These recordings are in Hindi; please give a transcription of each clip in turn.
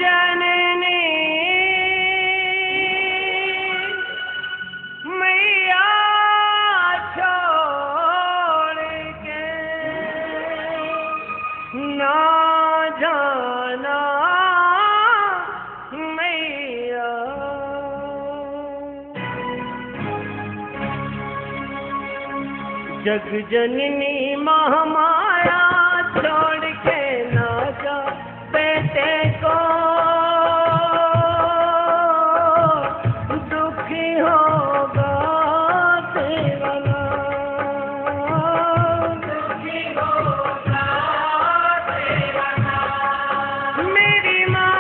जननी मैया छोड़ के ना जाना मैया। जग जननी महामाया छोड़ के ना जा बेटे को, दुखी होगा तेरा नाम, दुखी होगा तेरा नाम। मेरी माँ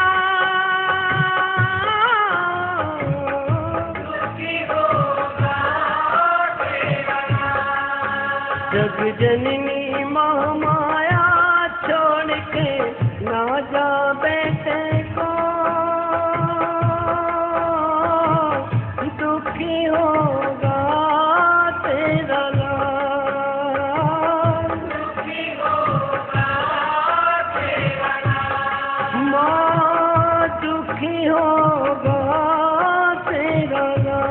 दुखी होगा तेरा नाम। जग जननी महामाया छोड़ के ना जा बेटे को, दुखी होगा तेरा लाल, दुखी होगा तेरा लाल। माँ दुखी होगा तेरा लाल।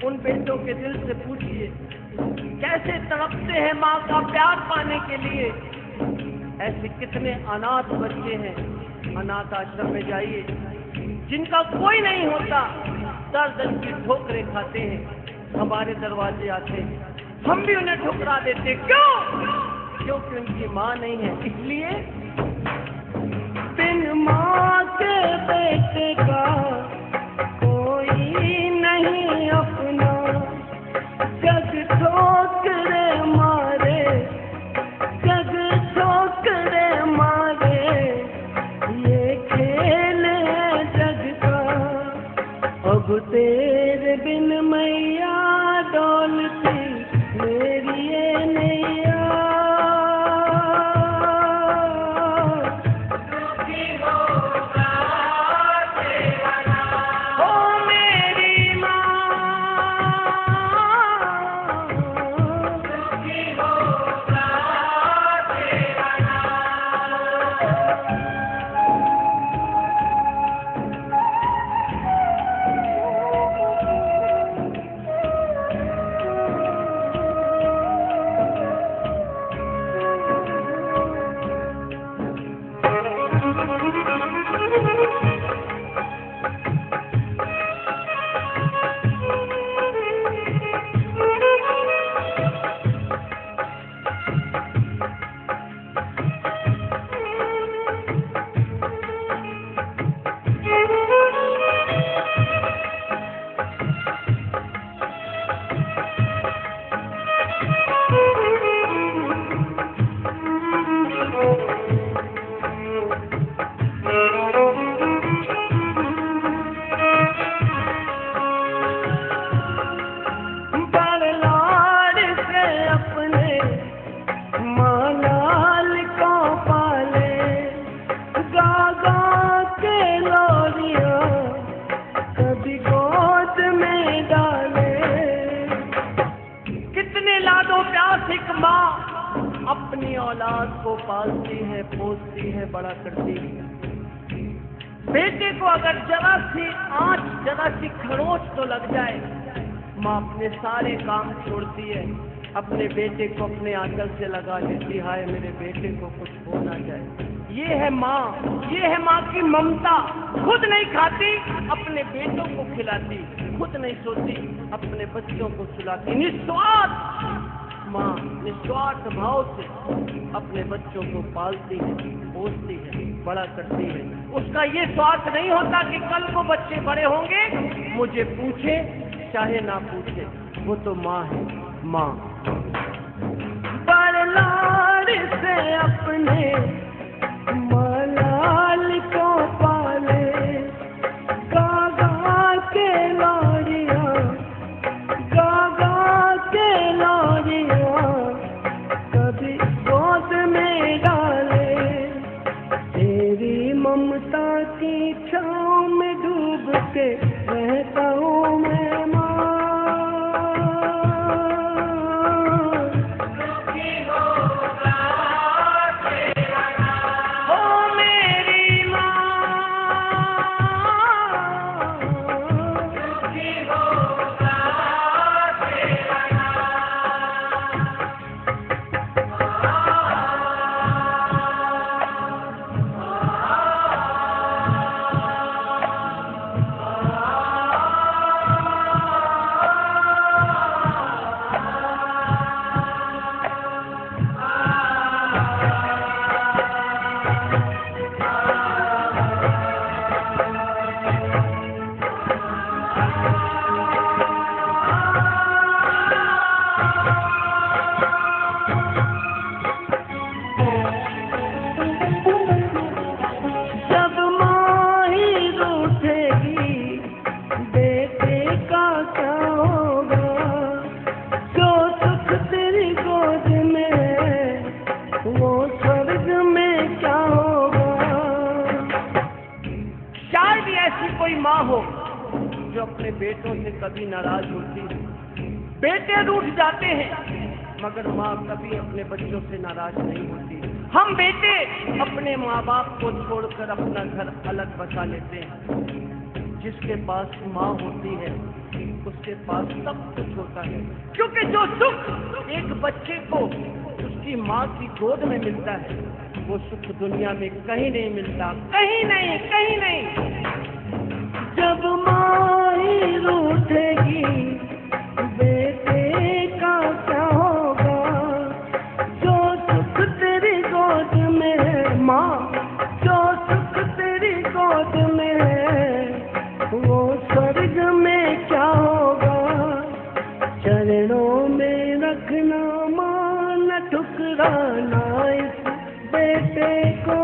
उन बेटों के दिल से पूछिए कैसे तड़पते हैं माँ का प्यार पाने के लिए। ऐसे कितने अनाथ बच्चे हैं, अनाथ आश्रम में जाइए जिनका कोई नहीं होता, दर दर की ठोकरें खाते हैं, हमारे दरवाजे आते हैं, हम भी उन्हें ठुकरा देते। क्यों? क्योंकि उनकी माँ नहीं है। इसलिए बिन माँ के बेटे का कोई नहीं अपना, जग ठोकरे मारे, जग ठोकरे मारे, ये खेल है जग का। अब तेरे बिन मैया डोलती मेरी ये नैया, दुखी होगा तेरा नाम। ओ मेरी माँ दुखी होगा तेरा नाम। अपनी औलाद को पालती है, पोसती है, बड़ा करती है। बेटे को अगर जरा सी आंच, जरा सी खरोच तो लग जाए, माँ अपने सारे काम छोड़ती है, अपने बेटे को अपने आंचल से लगा लेती, हाय मेरे बेटे को कुछ हो ना जाए। ये है माँ, ये है माँ की ममता। खुद नहीं खाती, अपने बेटों को खिलाती, खुद नहीं सोती, अपने बच्चों को सुलाती। निस्वार्थ माँ निस्वार्थ भाव से अपने बच्चों को पालती है, पोसती है, बड़ा करती है। उसका ये स्वार्थ नहीं होता कि कल को बच्चे बड़े होंगे मुझे पूछे चाहे ना पूछे। वो तो माँ है, माँ। बड़ लाड से अपने मलाल को पाले, गागा के लाड़िया, गागा के लाड़िया, कभी गोद में डाले। तेरी ममता की छाँव में डूब के रहता हूँ मैं माँ। कोई माँ हो जो अपने बेटों से कभी नाराज होती है। बेटे रूठ जाते हैं मगर माँ कभी अपने बच्चों से नाराज नहीं होती। हम बेटे अपने माँ बाप को छोड़कर अपना घर अलग बसा लेते हैं। जिसके पास माँ होती है उसके पास सब कुछ होता है, क्योंकि जो सुख एक बच्चे को उसकी माँ की गोद में मिलता है वो सुख दुनिया में कहीं नहीं मिलता, कहीं नहीं, कहीं नहीं। जब माँ ही रूठेगी बेटे का क्या होगा? जो सुख तेरी गोद में है माँ, जो सुख तेरी गोद में है वो स्वर्ग में क्या होगा? चरणों में रखना माँ, न ठुकराना इस बेटे को।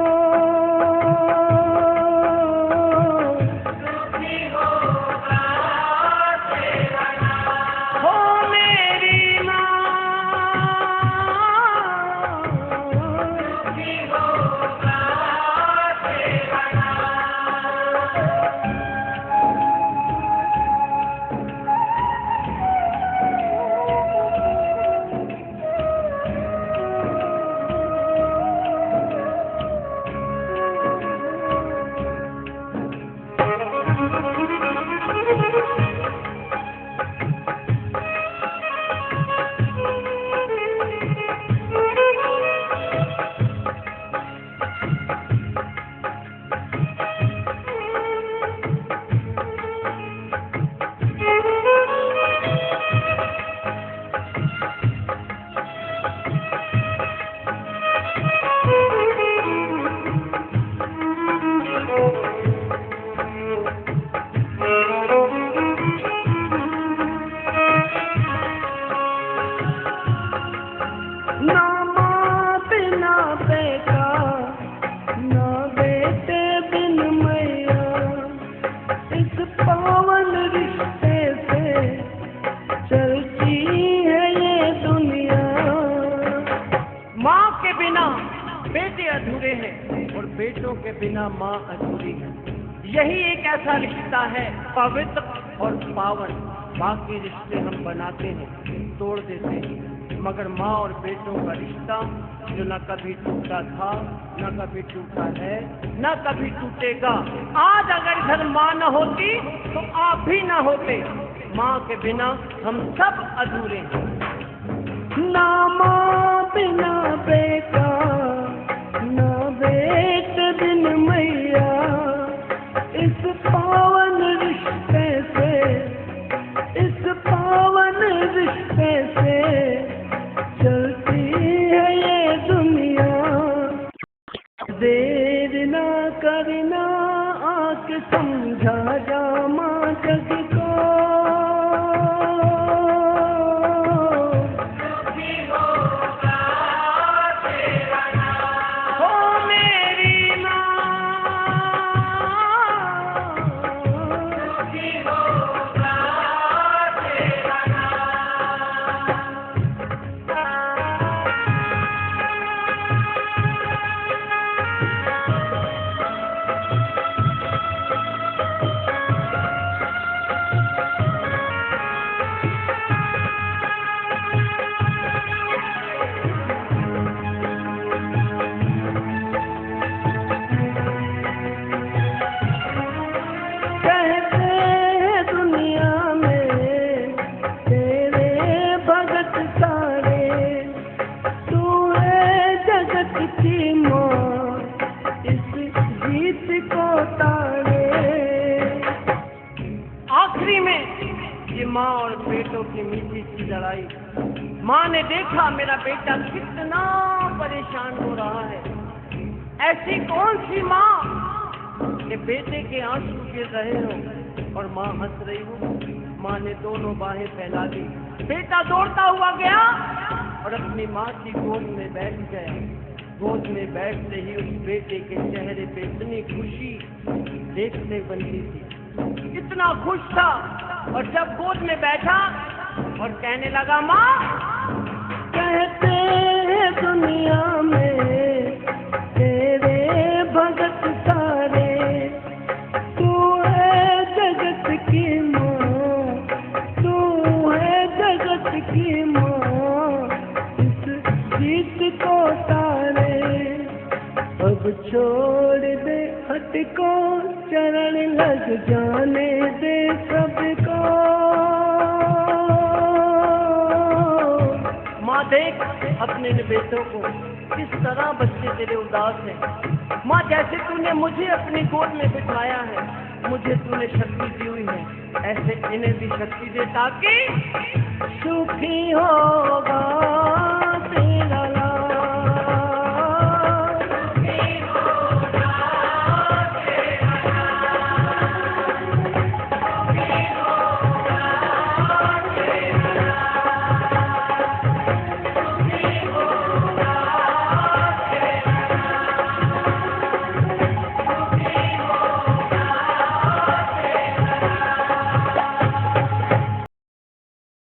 अधूरे हैं और बेटों के बिना माँ अधूरी है। यही एक ऐसा रिश्ता है पवित्र और पावन। बाकी रिश्ते हम बनाते हैं, तोड़ देते हैं, मगर माँ और बेटों का रिश्ता जो न कभी टूटा था, न कभी टूटा है, न कभी टूटेगा। आज अगर इधर माँ न होती तो आप भी न होते। माँ के बिना हम सब अधूरे हैं। ना माँ बिना बेटा, ना बेटे बिन मैया, इस पावन रिश्ते से, इस पावन रिश्ते से चलती है ये दुनिया। देर ना करना आके समझा जा माँ जग को। आखिरी में ये माँ और बेटों की मीठी सी लड़ाई। माँ ने देखा मेरा बेटा कितना परेशान हो रहा है। ऐसी कौन सी माँ कि बेटे के आंसू गिर रहे हो और माँ हंस रही हो। माँ ने दोनों बाहें फैला दी। बेटा दौड़ता हुआ गया और अपनी माँ की गोद में बैठ गया। गोद में बैठते ही उस बेटे के चेहरे पे इतनी खुशी देखने बनती थी, इतना खुश था। और जब गोद में बैठा और कहने लगा माँ, कहते हैं दुनिया में तेरे भगत सारे, तू है जगत की माँ, तू है जगत की माँ, इस जीत को तारे। अब छोड़ दे हट को, चरण लग जाने दे सबको। माँ देख अपने बेटों को, किस तरह बच्चे तेरे उदास हैं। माँ जैसे तूने मुझे अपनी गोद में बिठाया है, मुझे तूने शक्ति दी हुई है, ऐसे इन्हें भी शक्ति दे ताकि सुखी होगा